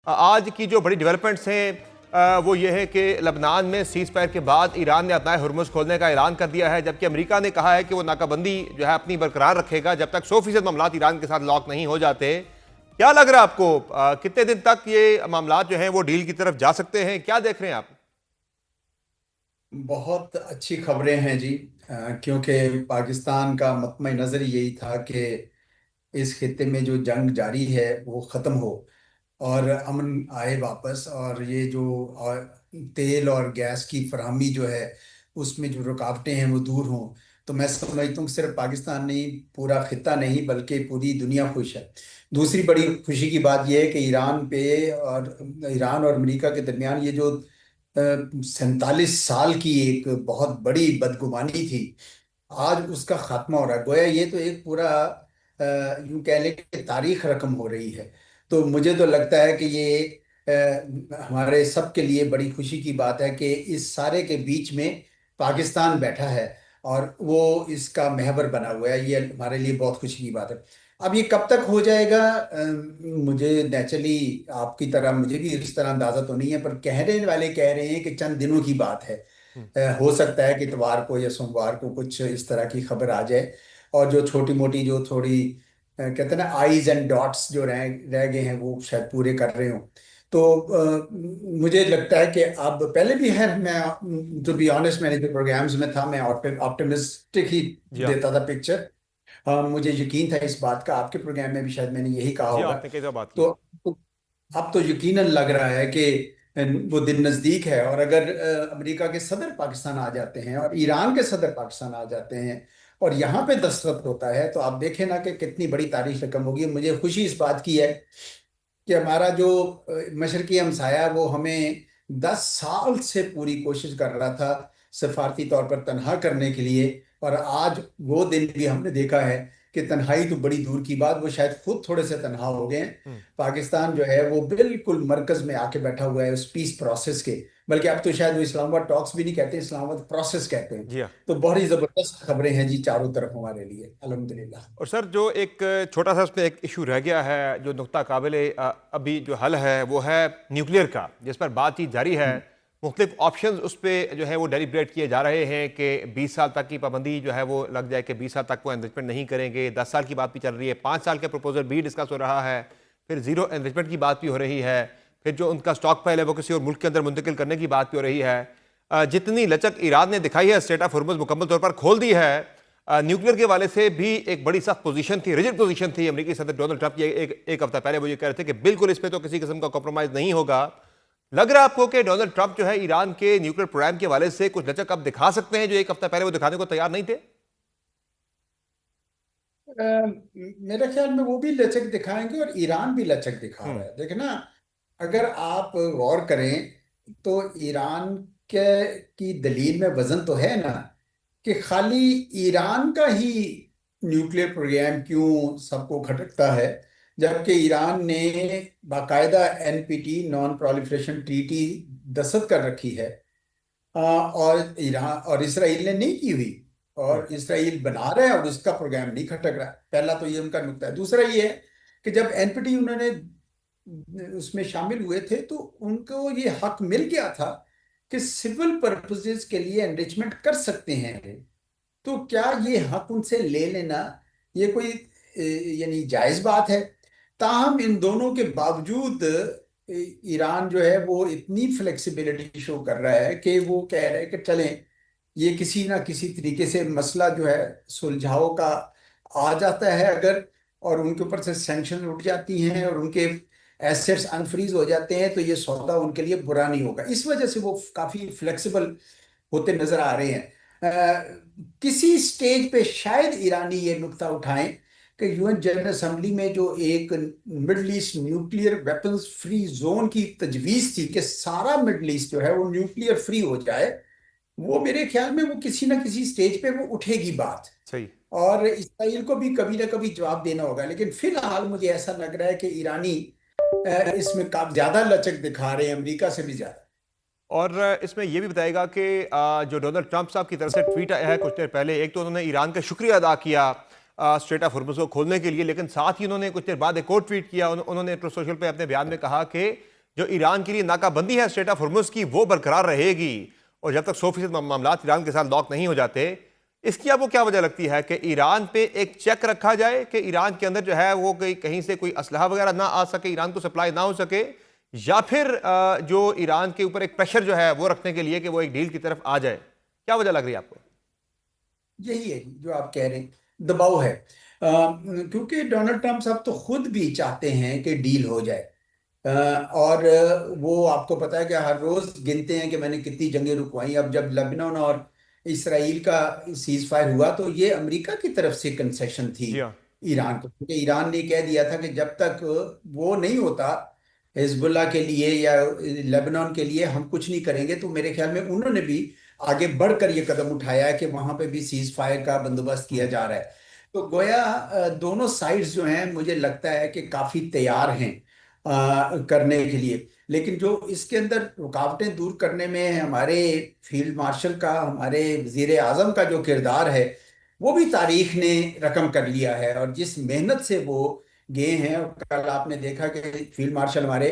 आज की जो बड़ी डेवलपमेंट्स हैं वो ये है कि लबनान में सीज फायर के बाद ईरान ने अपना हुर्मुज़ खोलने का ऐलान कर दिया है, जबकि अमेरिका ने कहा है कि वो नाकाबंदी जो है अपनी बरकरार रखेगा जब तक 100% मामला ईरान के साथ लॉक नहीं हो जाते। क्या लग रहा है आपको, कितने दिन तक ये मामला जो हैं वो डील की तरफ जा सकते हैं? क्या देख रहे हैं आप? बहुत अच्छी खबरें हैं जी। क्योंकि पाकिस्तान का मतमय नज़र यही था कि इस खित्ते में जो जंग जारी है वो ख़त्म हो और अमन आए वापस, और ये जो तेल और गैस की फरहमी जो है उसमें जो रुकावटें हैं वो दूर हों। तो मैं समझता हूँ कि सिर्फ पाकिस्तान नहीं, पूरा खित्ता नहीं बल्कि पूरी दुनिया खुश है। दूसरी बड़ी खुशी की बात यह है कि ईरान और अमेरिका के दरमियान ये जो 47 साल की एक बहुत बड़ी बदगुमानी थी, आज उसका खात्मा हो रहा है। गोया ये तो एक पूरा यूं कह लें कि तारीख रकम हो रही है। तो मुझे तो लगता है कि ये हमारे सब के लिए बड़ी खुशी की बात है कि इस सारे के बीच में पाकिस्तान बैठा है और वो इसका महवर बना हुआ है। ये हमारे लिए बहुत खुशी की बात है। अब ये कब तक हो जाएगा, मुझे नेचुरली आपकी तरह मुझे भी इस तरह अंदाजा तो नहीं है, पर कहने वाले कह रहे हैं कि चंद दिनों की बात है। हो सकता है कि इतवार को या सोमवार को कुछ इस तरह की खबर आ जाए, और जो छोटी मोटी जो थोड़ी कहते हैं ना आईज एंड डॉट्स जो रह रह गए हैं वो शायद पूरे कर रहे हो। तो मुझे लगता है कि अब पहले भी है, मैं टू बी ऑनेस्ट मैंने जो प्रोग्राम्स में था मैं ऑप्टिमिस्टिक ही जी हाँ। देता था पिक्चर। मुझे यकीन था इस बात का, आपके प्रोग्राम में भी शायद मैंने यही कहा जी हाँ, होगा। आपने कई दफा बात की तो है। अब तो यकीनन लग रहा है कि वो दिन नजदीक है, और अगर अमेरिका के सदर पाकिस्तान आ जाते हैं और ईरान के सदर पाकिस्तान आ जाते हैं और यहाँ पे दस्तखत होता है, तो आप देखें ना कि कितनी बड़ी तारीख रकम होगी। मुझे खुशी इस बात की है कि हमारा जो मशरकी हमसाया है, वो हमें 10 साल से पूरी कोशिश कर रहा था सफारती तौर पर तनहा करने के लिए, और आज वो दिन भी हमने देखा है कि तन्हाई तो बड़ी दूर की बात, वो शायद खुद थोड़े से तनहा हो गए हैं। हम्म। पाकिस्तान जो है वो बिल्कुल मरकज में आके बैठा हुआ है उस पीस प्रोसेस के। बल्कि अब तो शायद वो इस्लामाबाद टॉक्स भी नहीं कहते, इस्लामाबाद प्रोसेस कहते हैं। जी हाँ। तो बहुत ही जबरदस्त खबरें हैं जी चारों तरफ हमारे लिए, अल्हम्दुलिल्लाह। और सर, जो एक छोटा सा उसमें एक इशू रह गया है जो नुक्ता काबिल अभी जो हल है वो है न्यूक्लियर का, जिस पर बातचीत जारी है। मुख्तलिफ ऑप्शन उस पर जो है वो डेलिब्रेट किए जा रहे हैं कि 20 साल तक की पाबंदी जो है वो लग जाए कि 20 साल तक वो एनरिचमेंट नहीं करेंगे। 10 साल की बात भी चल रही है, 5 साल के प्रपोजल भी डिस्कस हो रहा है, फिर जीरो एनरिचमेंट की बात भी हो रही है, फिर जो उनका स्टॉक फाइल है वो किसी और मुल्क के अंदर मुंतकिल करने की बात भी हो रही है। जितनी लचक ईरान ने दिखाई है, स्टेट ऑफ हुर्मुज़ मुकम्मल तौर पर खोल दी है। न्यूक्लियर के वाले से भी एक बड़ी सख्त पोजीशन थी, रिजिड पोजीशन थी अमेरिकी सदर डोनाल्ड ट्रंप की। एक हफ्ता पहले वो ये कह रहे थे कि बिल्कुल इस पे तो किसी किस्म का कॉम्प्रोमाइज नहीं होगा। लग रहा है आपको कि डोनाल्ड ट्रंप जो है ईरान के न्यूक्लियर प्रोग्राम के वाले से कुछ लचक अब दिखा सकते हैं जो एक हफ्ता पहले वो दिखाने को तैयार नहीं थे? मेरे ख्याल में वो भी लचक दिखाएंगे और ईरान भी लचक दिखा रहा हम्म। है। देखना, अगर आप गौर करें तो ईरान के की दलील में वजन तो है ना, कि खाली ईरान का ही न्यूक्लियर प्रोग्राम क्यों सबको खटकता है, जबकि ईरान ने बाकायदा एनपीटी नॉन प्रोलिफरेशन ट्रीटी दस्तखत कर रखी है। और ईरान और इसराइल ने नहीं की हुई, हम्म। और इसराइल बना रहा है और उसका प्रोग्राम नहीं खटक रहा। पहला तो ये उनका नुक्ता है। दूसरा ये है कि जब एनपीटी उन्होंने उसमें शामिल हुए थे तो उनको ये हक मिल गया था कि सिविल पर्पसेस के लिए एनरिचमेंट कर सकते हैं। तो क्या ये हक उनसे ले लेना ये कोई यानी जायज बात है? ताहम इन दोनों के बावजूद ईरान जो है वो इतनी फ्लेक्सिबिलिटी शो कर रहा है कि वो कह रहा है कि चलें, ये किसी ना किसी तरीके से मसला जो है सुलझाव का आ जाता है अगर, और उनके ऊपर से सैंक्शन उठ जाती हैं और उनके एसेट्स अनफ्रीज हो जाते हैं, तो ये सौदा उनके लिए बुरा नहीं होगा। इस वजह से वो काफी फ्लेक्सिबल होते नजर आ रहे हैं। किसी स्टेज पे शायद ईरानी ये नुक्ता उठाएं कि यूएन जनरल असेंबली में जो एक middle east nuclear weapons free zone की तजवीज थी कि सारा मिडल ईस्ट जो है वो न्यूक्लियर फ्री हो जाए, वो मेरे ख्याल में वो किसी ना किसी स्टेज पे वो उठेगी बात, सही। और इसराइल को भी कभी ना कभी जवाब देना होगा। लेकिन फिलहाल मुझे ऐसा लग रहा है कि ईरानी इसमें काफी ज्यादा लचक दिखा रहे हैं, अमेरिका से भी ज्यादा। और इसमें यह भी बताएगा कि जो डोनाल्ड ट्रंप साहब की तरफ से ट्वीट आया है कुछ देर पहले, एक तो उन्होंने ईरान का शुक्रिया अदा किया स्ट्रेट ऑफ हुर्मुज़ को खोलने के लिए, लेकिन साथ ही उन्होंने कुछ देर बाद एक और ट्वीट किया। उन्होंने सोशल पे अपने बयान में कहा कि जो ईरान के लिए नाकाबंदी है स्ट्रेट ऑफ हॉर्मुज की, वो बरकरार रहेगी, और जब तक 100% मामला ईरान के साथ लॉक नहीं हो जाते, इसकी आपको क्या वजह लगती है कि ईरान पे एक चेक रखा जाए कि ईरान के अंदर जो है वो कहीं से कोई असलहा वगैरह ना आ सके, ईरान को सप्लाई ना हो सके, या फिर जो ईरान के ऊपर एक प्रेशर जो है वो रखने के लिए कि वो एक डील की तरफ आ जाए? क्या वजह लग रही है आपको? यही है जो आप कह रहे हैं, दबाव है। क्योंकि डोनाल्ड ट्रंप साहब तो खुद भी चाहते हैं कि डील हो जाए। और वो आपको पता है कि हर रोज गिनते हैं कि मैंने कितनी जंगें रुकवाई। अब जब लेबनान और इसराइल का सीज फायर हुआ तो ये अमेरिका की तरफ से कंसेशन थी जी हाँ। ईरान को, क्योंकि ईरान ने कह दिया था कि जब तक वो नहीं होता हिजबुल्लाह के लिए या लेबनान के लिए हम कुछ नहीं करेंगे। तो मेरे ख्याल में उन्होंने भी आगे बढ़कर ये कदम उठाया है कि वहां पे भी सीज फायर का बंदोबस्त किया जा रहा है। तो गोया दोनों साइड्स जो हैं मुझे लगता है कि काफी तैयार हैं करने के लिए। लेकिन जो इसके अंदर रुकावटें दूर करने में हमारे फील्ड मार्शल का, हमारे वजीर आजम का जो किरदार है, वो भी तारीख ने रकम कर लिया है। और जिस मेहनत से वो गए हैं, और कल आपने देखा कि फील्ड मार्शल हमारे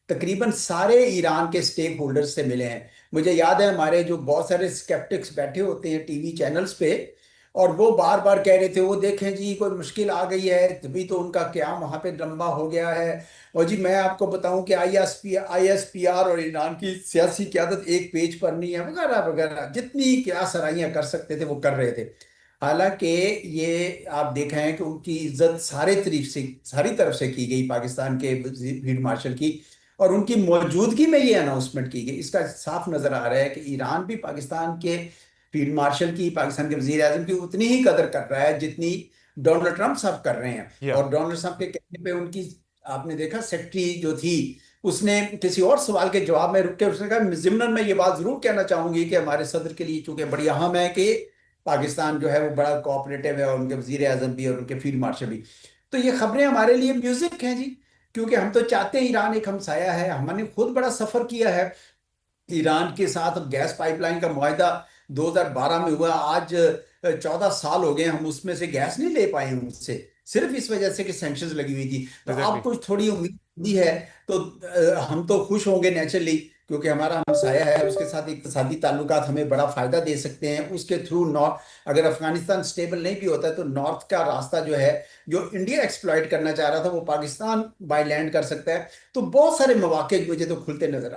तकरीबन सारे ईरान के स्टेक होल्डर्स से मिले हैं। मुझे याद है हमारे जो बहुत सारे स्केप्टिक्स बैठे होते हैं टीवी चैनल्स पे, और वो बार बार कह रहे थे वो देखें जी कोई मुश्किल आ गई है, तभी तो उनका क्याम वहां पे लंबा हो गया है। और जी मैं आपको बताऊं कि आईएसपीआर और ईरान की सियासी क्यादत एक पेज पर नहीं है, वगैरह वगैरह, जितनी क्या सराहियां कर सकते थे वो कर रहे थे। हालांकि ये आप देखें कि उनकी इज्जत सारी तरफ से की गई, पाकिस्तान के फील्ड मार्शल की, और उनकी मौजूदगी में ये अनाउंसमेंट की गई। इसका साफ नजर आ रहा है कि ईरान भी पाकिस्तान के फील्ड मार्शल की, पाकिस्तान के वजीर आजम की उतनी ही कदर कर रहा है जितनी डोनाल्ड ट्रंप साहब कर रहे हैं। या और डोनाल्ड साहब के कहने पे उनकी, आपने देखा सेक्रेटरी जो थी उसने किसी और सवाल के जवाब में रुक के उसने कहा ज़िमनन मैं ये बात जरूर कहना चाहूंगी कि हमारे सदर के लिए चूंकि बड़ी अहम है कि पाकिस्तान जो है वो बड़ा कोऑपरेटिव है, और उनके वजीर आजम भी और उनके फील्ड मार्शल भी। तो ये खबरें हमारे लिए म्यूजिक हैं जी, क्योंकि हम तो चाहते हैं, ईरान एक हमसाया है, हमने खुद बड़ा सफर किया है ईरान के साथ। अब गैस पाइपलाइन का मुआहदा 2012 में हुआ, आज 14 साल हो गए, हम उसमें से गैस नहीं ले पाए उनसे, सिर्फ इस वजह से कि सैंक्शंस लगी हुई थी। तो अब एग्जैक्टली। कुछ थोड़ी उम्मीद दी है, तो हम तो खुश होंगे नेचुरली, क्योंकि हमारा हमसाया है, उसके साथ इक्तिसादी ताल्लुकात हमें बड़ा फायदा दे सकते हैं। उसके थ्रू नॉर्थ, अगर अफगानिस्तान स्टेबल नहीं भी होता तो नॉर्थ का रास्ता जो है, जो इंडिया एक्सप्लॉइट करना चाह रहा था, वो पाकिस्तान बाय लैंड कर सकता है। तो बहुत सारे मौके मुझे तो खुलते नजर